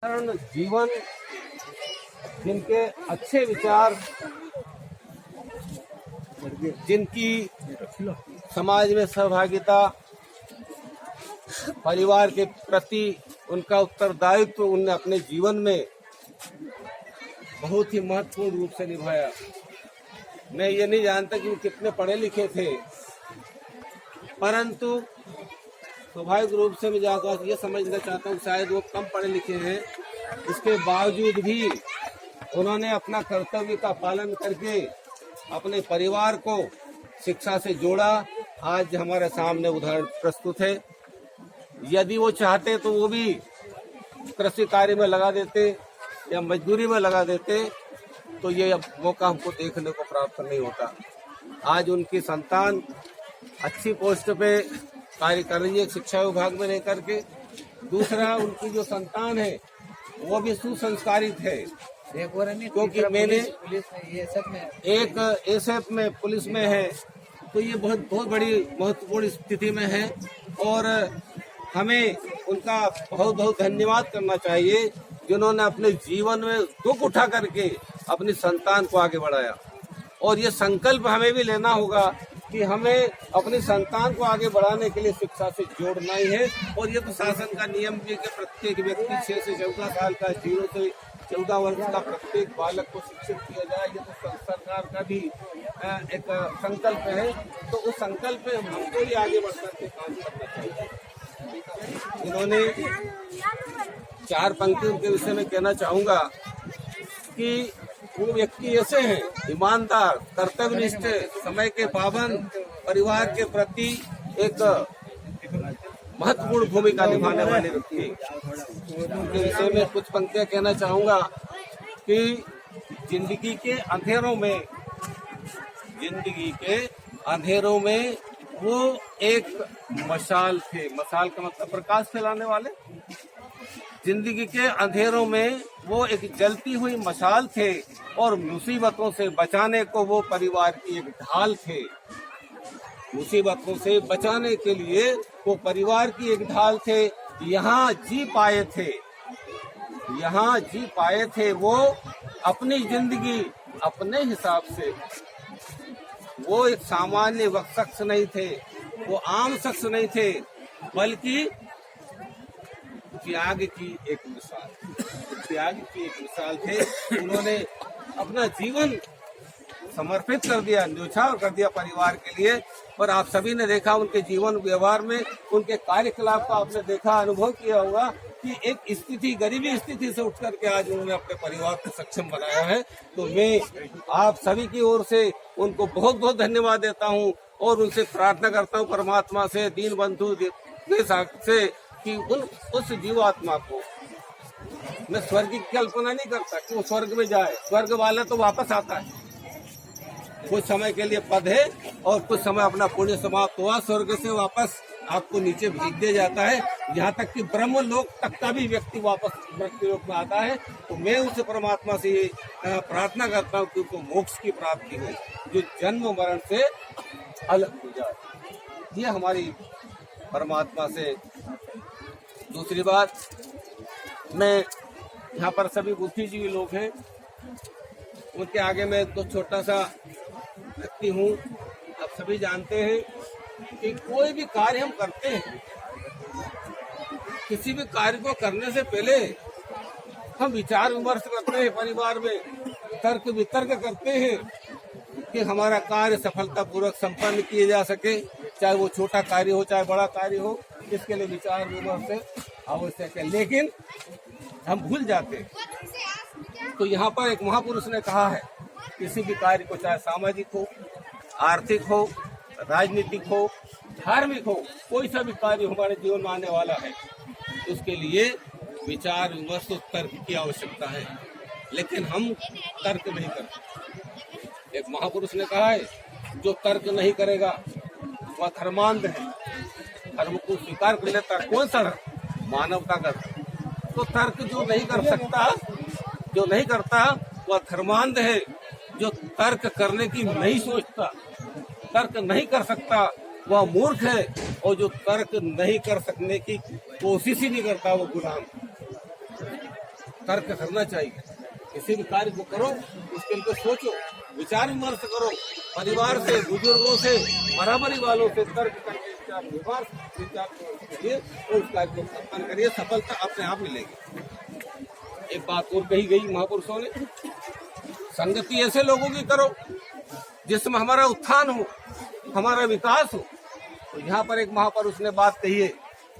कारण जीवन, जिनके अच्छे विचार, जिनकी समाज में सहभागिता, परिवार के प्रति उनका उत्तरदायित्व उनने अपने जीवन में बहुत ही महत्वपूर्ण रूप से निभाया। मैं ये नहीं जानता कि वो कितने पढ़े लिखे थे, परंतु स्वाभाविक रूप से मैं जाकर ये समझना चाहता हूँ शायद वो कम पढ़े लिखे हैं, इसके बावजूद भी उन्होंने अपना कर्तव्य का पालन करके अपने परिवार को शिक्षा से जोड़ा। आज हमारे सामने उदाहरण प्रस्तुत है। यदि वो चाहते तो वो भी कृषि कार्य में लगा देते या मजदूरी में लगा देते, तो ये मौका हमको देखने को प्राप्त नहीं होता। आज उनकी संतान अच्छी पोस्ट पे कार्य कर रही है शिक्षा विभाग में रह करके। दूसरा, उनकी जो संतान है वो भी सुसंस्कारित है, क्योंकि मैंने एक एसएफ में पुलिस में है, तो ये बहुत बड़ी महत्वपूर्ण स्थिति में है और हमें उनका बहुत बहुत धन्यवाद करना चाहिए, जिन्होंने अपने जीवन में दुख उठा करके अपनी संतान को आगे बढ़ाया। और ये संकल्प हमें भी लेना होगा कि हमें अपनी संतान को आगे बढ़ाने के लिए शिक्षा से जोड़ना ही है। और ये तो शासन का नियम भी कि प्रत्येक व्यक्ति 6 से 14 साल का, 0 से 14 वर्ष का प्रत्येक बालक को शिक्षित किया जाए। ये तो सरकार का भी एक संकल्प है, तो उस संकल्प में हमको भी आगे बढ़कर के काम करना चाहिए। इन्होंने 4 पंक्तियों के विषय में कहना चाहूंगा कि वो व्यक्ति ऐसे हैं, ईमानदार, कर्तव्यनिष्ठ, समय के पाबंद, परिवार के प्रति एक महत्वपूर्ण भूमिका निभाने वाले व्यक्ति। उनके विषय में कुछ पंक्तियां कहना चाहूंगा कि जिंदगी के अंधेरों में वो एक मशाल थे। मशाल का मतलब प्रकाश फैलाने वाले। जिंदगी के अंधेरों में वो एक जलती हुई मशाल थे और मुसीबतों से बचाने को वो परिवार की एक ढाल थे। मुसीबतों से बचाने के लिए वो परिवार की एक ढाल थे। यहाँ जी पाए थे वो अपनी जिंदगी अपने हिसाब से। वो एक सामान्य शख्स नहीं थे, वो आम शख्स नहीं थे, बल्कि त्याग की एक मिसाल थे। उन्होंने अपना जीवन समर्पित कर दिया, न्यौछावर कर दिया परिवार के लिए। पर आप सभी ने देखा उनके जीवन व्यवहार में, उनके कार्यकलाप को आपने देखा, अनुभव किया होगा कि एक स्थिति, गरीबी स्थिति से उठ करके आज उन्होंने अपने परिवार को सक्षम बनाया है। तो मैं आप सभी की ओर से उनको बहुत बहुत धन्यवाद देता हूँ और उनसे प्रार्थना करता हूँ परमात्मा से, दीन बंधु के साथ से, कि उस जीवात्मा को, मैं स्वर्ग की कल्पना नहीं करता कि वो स्वर्ग में जाए। स्वर्ग वाला तो वापस आता है, कुछ समय के लिए पद है और कुछ समय अपना पुण्य समाप्त हुआ, स्वर्ग से वापस आपको नीचे भेज दिया जाता है। यहाँ तक कि ब्रह्म लोक तक का भी व्यक्ति वापस मृत्यु लोक में आता है। तो मैं उस परमात्मा से ये प्रार्थना करता हूँ कि उनको मोक्ष की प्राप्ति हो, जो जन्म मरण से अलग हो जाए। ये हमारी परमात्मा से। दूसरी बात, मैं यहाँ पर सभी बुद्धिजीवी लोग हैं, उनके आगे मैं तो छोटा सा व्यक्ति हूँ। आप सभी जानते हैं कि कोई भी कार्य हम करते हैं, किसी भी कार्य को करने से पहले हम विचार विमर्श करते हैं, परिवार में तर्क वितर्क करते हैं कि हमारा कार्य सफलतापूर्वक संपन्न किया जा सके। चाहे वो छोटा कार्य हो, चाहे बड़ा कार्य हो, इसके लिए विचार विमर्श आवश्यक है, लेकिन हम भूल जाते हैं। तो यहाँ पर एक महापुरुष ने कहा है, किसी भी कार्य को, चाहे सामाजिक हो, आर्थिक हो, राजनीतिक हो, धार्मिक हो, कोई सा भी कार्य हमारे जीवन में आने वाला है, उसके लिए विचार विमर्श, तर्क की आवश्यकता है, लेकिन हम तर्क नहीं करते। एक महापुरुष ने कहा है, जो तर्क नहीं करेगा वह धर्मांध है, धर्म को स्वीकार कर लेता कौन सा मानवता का। तो तर्क जो नहीं करता वह धर्मांध है। जो तर्क करने की नहीं सोचता, तर्क नहीं कर सकता, वह मूर्ख है। और जो तर्क नहीं कर सकने की कोशिश ही नहीं करता, वो गुलाम। तर्क करना चाहिए। किसी भी कार्य को करो उसके लिए सोचो, विचार विमर्श करो, परिवार से, बुजुर्गों से, बराबरी वालों से तर्क करके विचार विमर्श करिए और उस कार्य को संपन्न करिए, सफलता अपने आप मिलेगी। एक बात और कही गई महापुरुषों ने, संगति ऐसे लोगों की करो जिसमें हमारा उत्थान हो, हमारा विकास हो। तो यहाँ पर एक महापुरुष ने बात कही है